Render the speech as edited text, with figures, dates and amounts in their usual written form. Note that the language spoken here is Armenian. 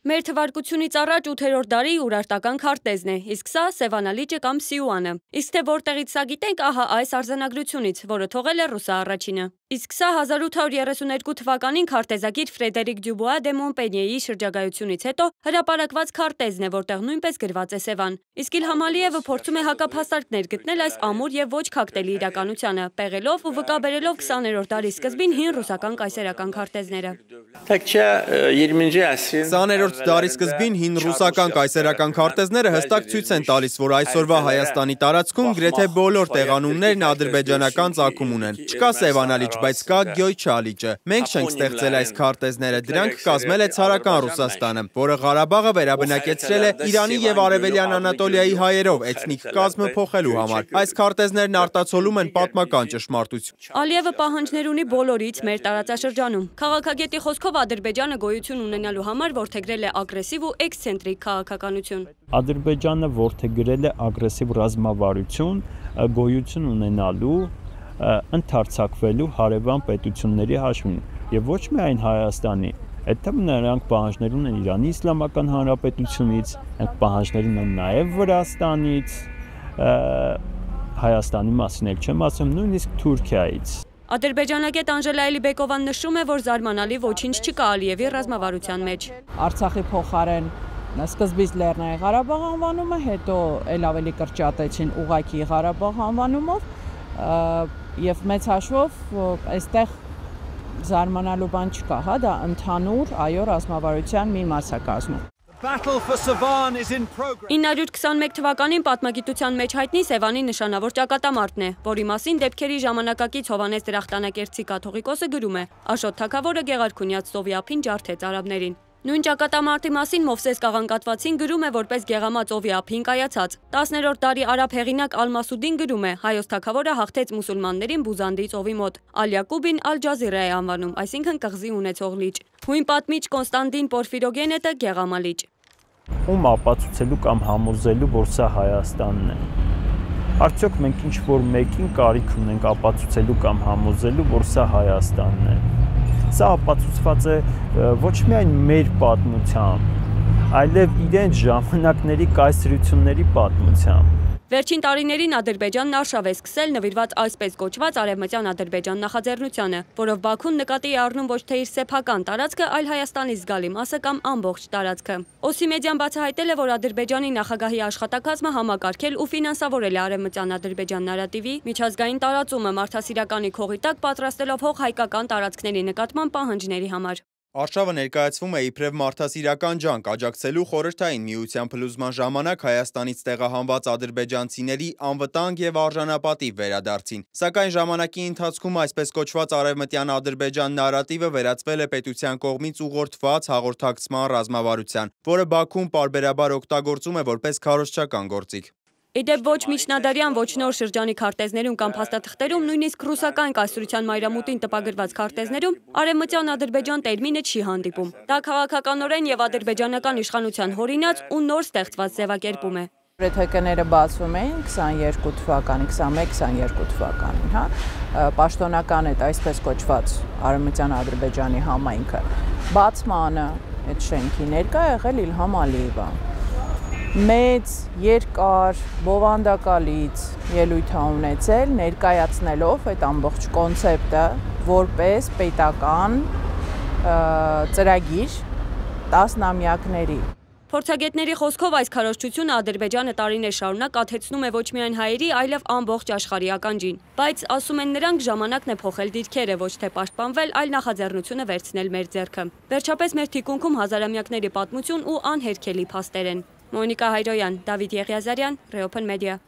Մեր թվարկությունից առաջ 8-րդ դարի ուրարտական քարտեզն է, իսկ սա Սևանալիճը կամ Սիուանը։ Իսկ թե որտեղից սա գիտենք, ահա այս արձանագրությունից, որը թողել է ռուսա առաջինը։ Իսկ սա 1832 թվականին քարտեզագիր Ֆրեդերիկ Դյուբուա դե Մոնպենիեի շրջագայությունից հետո հրապարակված քարտեզն է, որտեղ նույնպես գրված է Սևան։ Իսկ Իլհամ Ալիևը փորձում է հակափաստարկներ գտնել այս ամուր եւ ոչ քակտելի իրականությանը, պեղելով ու վկաբերելով 20-րդ դարի սկզբին հին ռուսական կայսերական քարտեզները։ 20-րդ դարի սկզբին հին ռուսական կայսերական քարտեզները հստակ ցույց են տալիս, որ այսօրվա Հայաստանի տարածքում գրեթե բոլոր տեղանուններն ադրբեջանական ծագում ունեն։ Չկա Սևանալիճ, բայց կա Գյոյչա լիճը։ Մենք չենք ստեղծել այս քարտեզները, դրանք կազմել է ցարական Ռուսաստանը, որը Ղարաբաղը վերաբնակեցրել է Իրանի եւ Արևելյան Անատոլիայի հայերով էթնիկ կազմը փոխելու համար։ Այս քարտեզներն արտացոլում են պատմական ճշմարտություն։ Ալիևը պահանջներ ունի բոլորից մեր տարածաշրջանում։ Քաղաքագետի խոսքով Ադրբեջանը գոյություն ունենալու համար որդեգրել է ագրեսիվ ու էքսցենտրիկ քաղաքականություն։ Ադրբեջանը որդեգրել է ագրեսիվ ռազմավարություն, գոյություն ունենալու, ընդարձակվելու հարևան պետությունների հաշվին եւ ոչ միայն Հայաստանի, այդտեղ նրանք պահանջներ ունեն Իրանի Իսլամական Հանրապետությունից, նրանք պահանջներ ունեն նաեւ Վրաստանից, Հայաստանի մասին էլ չեմ ասում, նույնիսկ Թուրքիայից։ Ադրբեջանագետ Անժելա Էլիբեկովան նշում է, որ զարմանալի ոչինչ չկա Ալիևի ռազմավարության մեջ։ Արցախի փոխարեն սկզբից Լեռնային Ղարաբաղ անվանումը, հետո էլ ավելի կրճատեցին ուղղակի Ղարաբաղ անվանումով եւ մեծ հաշվով այստեղ զարմանալու բան չկա, հա, դա ընդհանուր այո ռազմավարության մի մաս է կազմում։ 921 թվականին պատմագիտության մեջ հայտնի Սևանի նշանավոր ճակատամարտն է, որի մասին դեպքերի ժամանակակից Հովհաննես Դրախտանակերտցի կաթողիկոսը գրում է. Աշոտ թագավորը Գեղարքունյաց ծովի ափին ջարդեց արաբներին։ Նույն ճակատամարտի մասին Մովսես Կաղանկատվացին գրում է որպես Գեղամա ծովի ափին կայացած։ 10-րդ դարի արաբ հեղինակ Ալ-Մասուդին գրում է. Հայոց թագավորը հաղթեց մուսուլմաններին Բուզանդի ծովի մոտ։ Ալ-Յակուբին Ալ-Ջազիրա է անվանում, այսինքն կղզի ունեցող լիճ։ Հույն պատմիչ Կոնստանտին Պորֆիրոգենետը Գեղամա լիճ։ Ում ապացուցելու կամ համոզելու, որ սա Հայաստանն է։ Արդյոք մենք ինչ-որ մեկին կարիք ունենք ապացուցելու կամ համոզելու, որ սա Հայաստանն է։ Սա ապացուցված է ոչ միայն մեր պատմությամբ, այլև իրենց ժամանակների կայսրությունների պատմությամբ։ Վերջին տարիներին Ադրբեջանն արշավ է սկսել նվիրված այսպես կոչված Արևմտյան Ադրբեջան նախաձեռնությանը, որով Բաքուն նկատի է առնում ոչ թե իր սեփական տարածքը, այլ Հայաստանի զգալի մասը կամ ամբողջ տարածքը։ Օսի մեդիան բացահայտել է, որ Ադրբեջանի նախագահի աշխատակազմը համակարգել ու ֆինանսավորել է Արևմտյան Ադրբեջան նարատիվի միջազգային տարածումը մարդասիրականի քողի տակ պատրաստելով հող հայկական տարածքների նկատմամբ պահանջների համար։ Արշավը ներկայացվում է իբրև մարդասիրական ջանք աջակցելու Խորհրդային Միության փլուզման ժամանակ Հայաստանից տեղահանված ադրբեջանցիների անվտանգ եւ արժանապատիվ վերադարձին։ Սակայն ժամանակի ընթացքում այսպես կոչված Արևմտյան Ադրբեջան նարատիվը վերածվել է պետության կողմից ուղղորդված հաղորդակցման ռազմավարության, որը Բաքուն պարբերաբար օգտագործում է որպես քարոզչական գործիք։ Իդեպ ոչ միջնադարյան, ոչ նոր շրջանի քարտեզներում կամ փաստաթղթերում, նույնիսկ ռուսական կայսրության մայրամուտին տպագրված քարտեզներում Արևմտյան Ադրբեջան տերմինը չի հանդիպում։ Դա քաղաքականորեն եւ ադրբեջանական իշխանության հորինած ու նոր ստեղծված ձևակերպում է։ Ռեթեկները բացվում էին 22 թվականին, 21-22 թվականին, հա, պաշտոնական է այսպես կոչված Արևմտյան Ադրբեջանի համայնքը։ Բացմանը այդ շենքի ներկա եղել Իլհամ Ալիևը։ Մեծ, երկար, բովանդակալից ելույթ է ունեցել, ներկայացնելով այդ ամբողջ կոնցեպտը որպես պետական ծրագիր տասնամյակների։ Փորձագետների խոսքով այս քարոզչությունը Ադրբեջանը տարիներ շարունակ աթեցնում է ոչ միայն հայերի, այլև ամբողջ աշխարհի ականջին։ Բայց ասում են նրանք ժամանակն է փոխել դիրքերը, ոչ թե պաշտպանվել, այլ նախաձեռնությունը վերցնել մեր ձեռքը։ Վերջապես մեր թիկունքում հազարամյակների պատմություն ու անհերքելի փաստեր են։ Մոնիկա Հայրոյան, Դավիթ Եղիազարյան, Reopen Media։